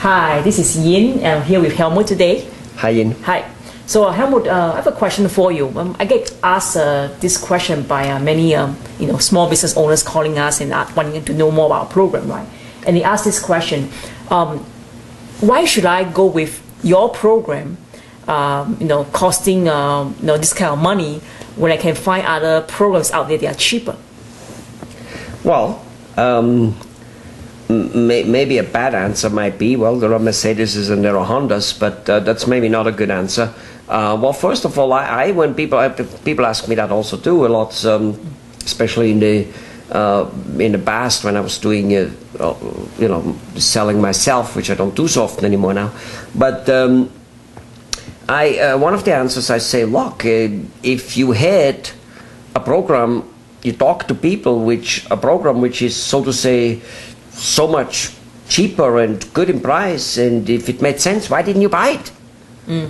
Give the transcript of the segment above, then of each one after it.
Hi, this is Yin. I'm here with Helmut today. Hi, Yin. Hi. So Helmut, I have a question for you. I get asked this question by many small business owners calling us and wanting to know more about our program, right? And they ask this question: why should I go with your program? Costing this kind of money when I can find other programs out there that are cheaper? Well, maybe a bad answer might be, well, there are Mercedeses and there are Hondas, but that's maybe not a good answer. Well, first of all, when people ask me that also too a lot, especially in the past when I was doing selling myself, which I don't do so often anymore now. But one of the answers I say, look, if you had a program, you talk to people a program which is, so to say, so much cheaper and good in price, and if it made sense, why didn't you buy it? I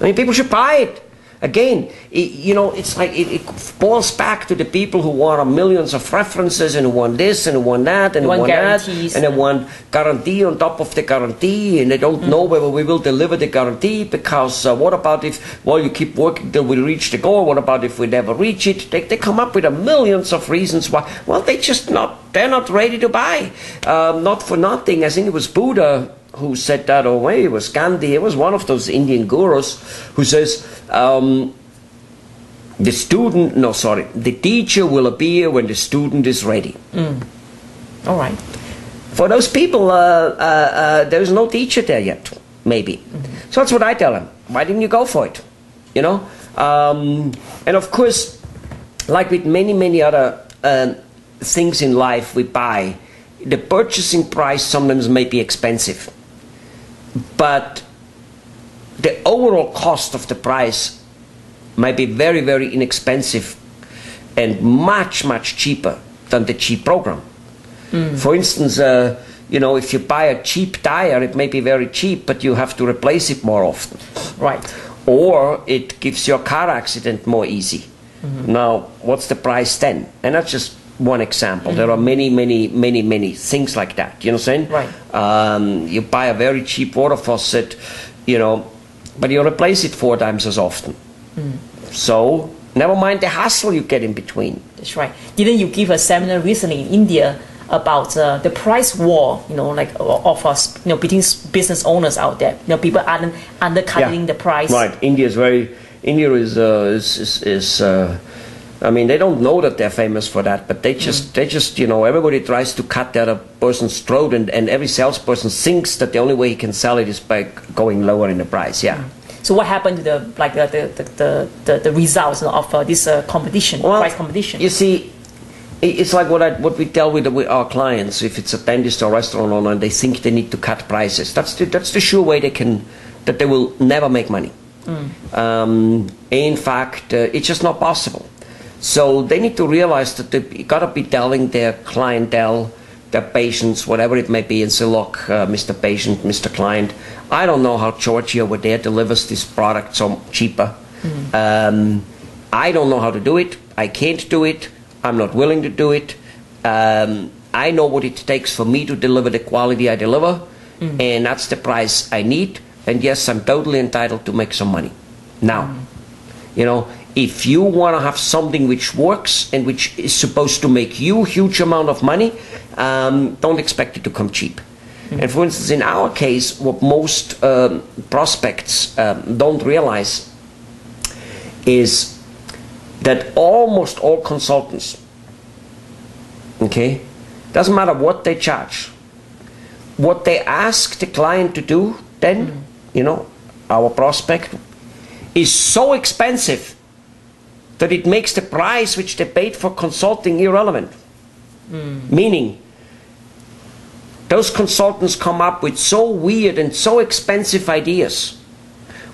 mean, people should buy it. Again, it's like it boils back to the people who want millions of references and who want this and who want that and who want that, and they want guarantee on top of the guarantee, and they don't know whether we will deliver the guarantee because what about if, well, you keep working till we reach the goal, what about if we never reach it? They come up with millions of reasons why. Well, they're not ready to buy. Not for nothing, I think it was Buddha who said that, or maybe it was Gandhi, it was one of those Indian gurus who says, the teacher will appear when the student is ready. All right. For those people, there's no teacher there yet, maybe. So that's what I tell them. Why didn't you go for it? And of course, like with many other things in life we buy, the purchasing price sometimes may be expensive, but the overall cost of the price might be very, very inexpensive and much cheaper than the cheap program. For instance, if you buy a cheap tire, it may be very cheap, but you have to replace it more often. Right. Or it gives your car accident more easy. Now, what's the price then? And that's just one example. There are many things like that. You know what I'm saying? Right. You buy a very cheap water faucet, but you replace it 4 times as often. So never mind the hassle you get in between. That's right. Didn't you give a seminar recently in India about the price war? Of us, between business owners out there. People are undercutting the price. Right. India is I mean, they don't know that they're famous for that, but they just everybody tries to cut the other person's throat, and every salesperson thinks that the only way he can sell it is by going lower in the price. Yeah. So what happened to the results of this competition, price competition? You see, it's like what we tell with our clients. If it's a dentist or restaurant owner and they think they need to cut prices, that's the sure way that they will never make money. In fact, it's just not possible. So they need to realize that they got to be telling their clientele, their patients, whatever it may be, and say, look, Mr. Patient, Mr. Client, I don't know how Georgie over there delivers this product so cheaper. I don't know how to do it. I can't do it. I'm not willing to do it. I know what it takes for me to deliver the quality I deliver, and that's the price I need. And yes, I'm totally entitled to make some money. Now, if you want to have something which works and which is supposed to make you a huge amount of money, don't expect it to come cheap. And for instance, in our case, what most prospects don't realize is that almost all consultants, doesn't matter what they charge, what they ask the client to do, then, our prospect, is so expensive that it makes the price which they paid for consulting irrelevant. Meaning, those consultants come up with so weird and so expensive ideas,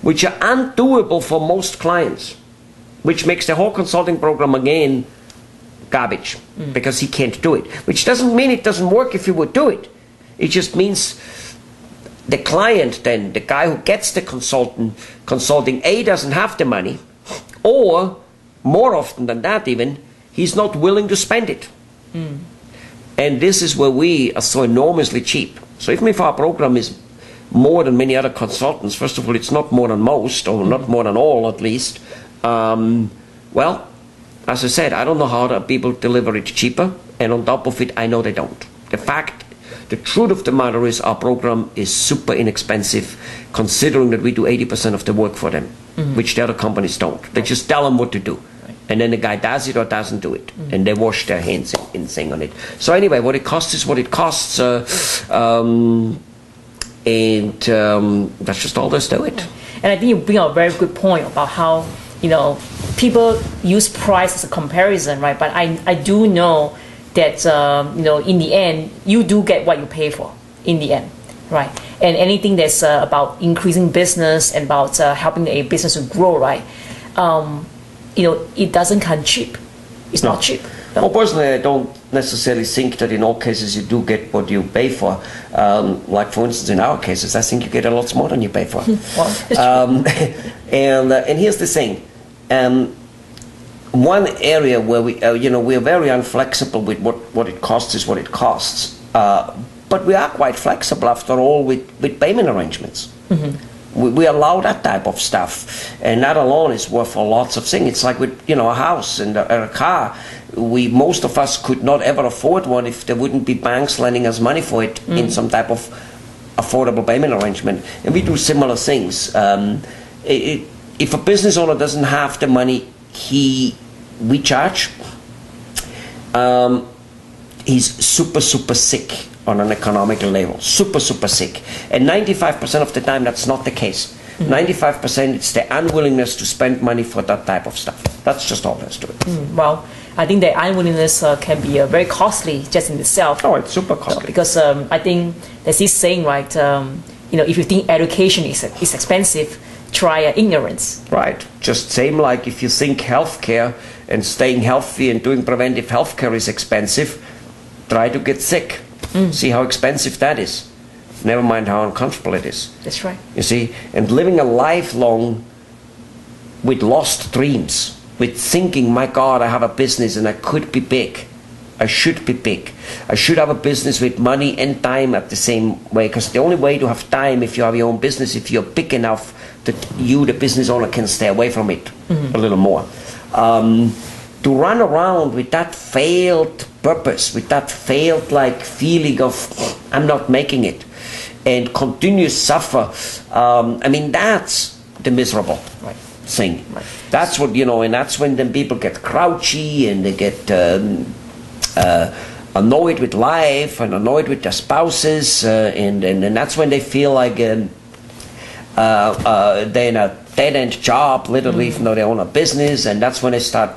which are undoable for most clients, which makes the whole consulting program again garbage, because he can't do it. Which doesn't mean it doesn't work if you would do it. It just means the client then, the guy who gets the consulting, A, doesn't have the money, or more often than that even, he's not willing to spend it. And this is where we are so enormously cheap. So even if our program is more than many other consultants. First of all, it's not more than most, or not more than all at least. Well, as I said, I don't know how other people deliver it cheaper, and on top of it, I know they don't. The truth of the matter is our program is super inexpensive, considering that we do 80% of the work for them, which the other companies don't. They just tell them what to do. And then the guy does it or doesn't do it. And they wash their hands in saying on it. So anyway, what it costs is what it costs. And that's just all there's to it. And I think you bring up a very good point about how, people use price as a comparison, right? But I do know that, in the end, you do get what you pay for in the end, right? And anything that's about increasing business and about helping a business to grow, right? It doesn't come cheap. It's not cheap. No. Well, personally, I don't necessarily think that in all cases you do get what you pay for. Like, for instance, in our cases, I think you get a lot more than you pay for. Well, and here's the thing. One area where we are very inflexible with what it costs is what it costs. But we are quite flexible, after all, with payment arrangements. We allow that type of stuff, and that alone is worth lots of things. It's like with a house and a car. Most of us could not ever afford one if there wouldn't be banks lending us money for it in some type of affordable payment arrangement. And we do similar things. If a business owner doesn't have the money we charge, he's super sick on an economical level, super sick, and 95% of the time that's not the case. 95% it's the unwillingness to spend money for that type of stuff. That's just all there's to it. Well, I think the unwillingness can be very costly just in itself. Oh, it's super costly. Because I think there's this saying, right? If you think education is expensive, try ignorance. Right. Just same like if you think healthcare and staying healthy and doing preventive healthcare is expensive, try to get sick. See how expensive that is. Never mind how uncomfortable it is. That's right. You see, and living a lifelong with lost dreams, with thinking, my God, I have a business and I could be big. I should be big. I should have a business with money and time at the same way, because the only way to have time if you have your own business, if you're big enough that you, the business owner, can stay away from it a little more. To run around with that failed purpose, with that failed feeling of I'm not making it, and continue to suffer, that's the miserable thing. Right. That's what, and that's when then people get grouchy and they get annoyed with life and annoyed with their spouses, and that's when they feel like they're in a dead-end job, literally, even though they own a business, and that's when they start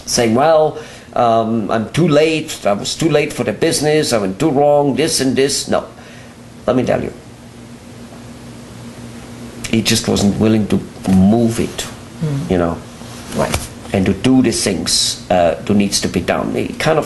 saying, well, I'm too late, I was too late for the business, I went too wrong, this and this. No, let me tell you, he just wasn't willing to move it, right, and to do the things that needs to be done. He kind of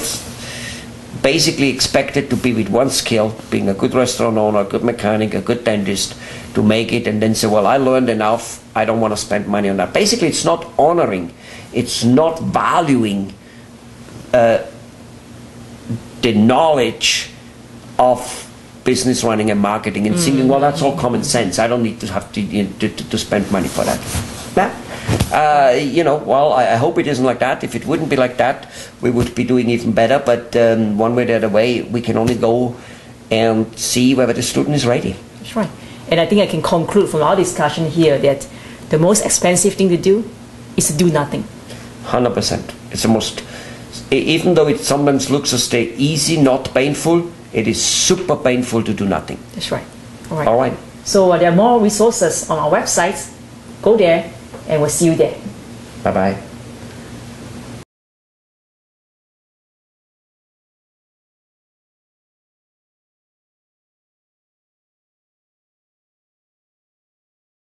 basically expected to be with one skill, being a good restaurant owner, a good mechanic, a good dentist, to make it, and then say, well, I learned enough, I don't want to spend money on that. Basically, it's not honoring, it's not valuing the knowledge of business running and marketing, and thinking, well, that's all common sense. I don't need to have to spend money for that. Well, I hope it isn't like that. If it wouldn't be like that, we would be doing even better. But one way or the other way, we can only go and see whether the student is ready. That's right. And I think I can conclude from our discussion here that the most expensive thing to do is to do nothing. 100%. It's the most, even though it sometimes looks as though easy, not painful, it is super painful to do nothing. That's right. All right. So there are more resources on our website. Go there, and we'll see you there. Bye-bye.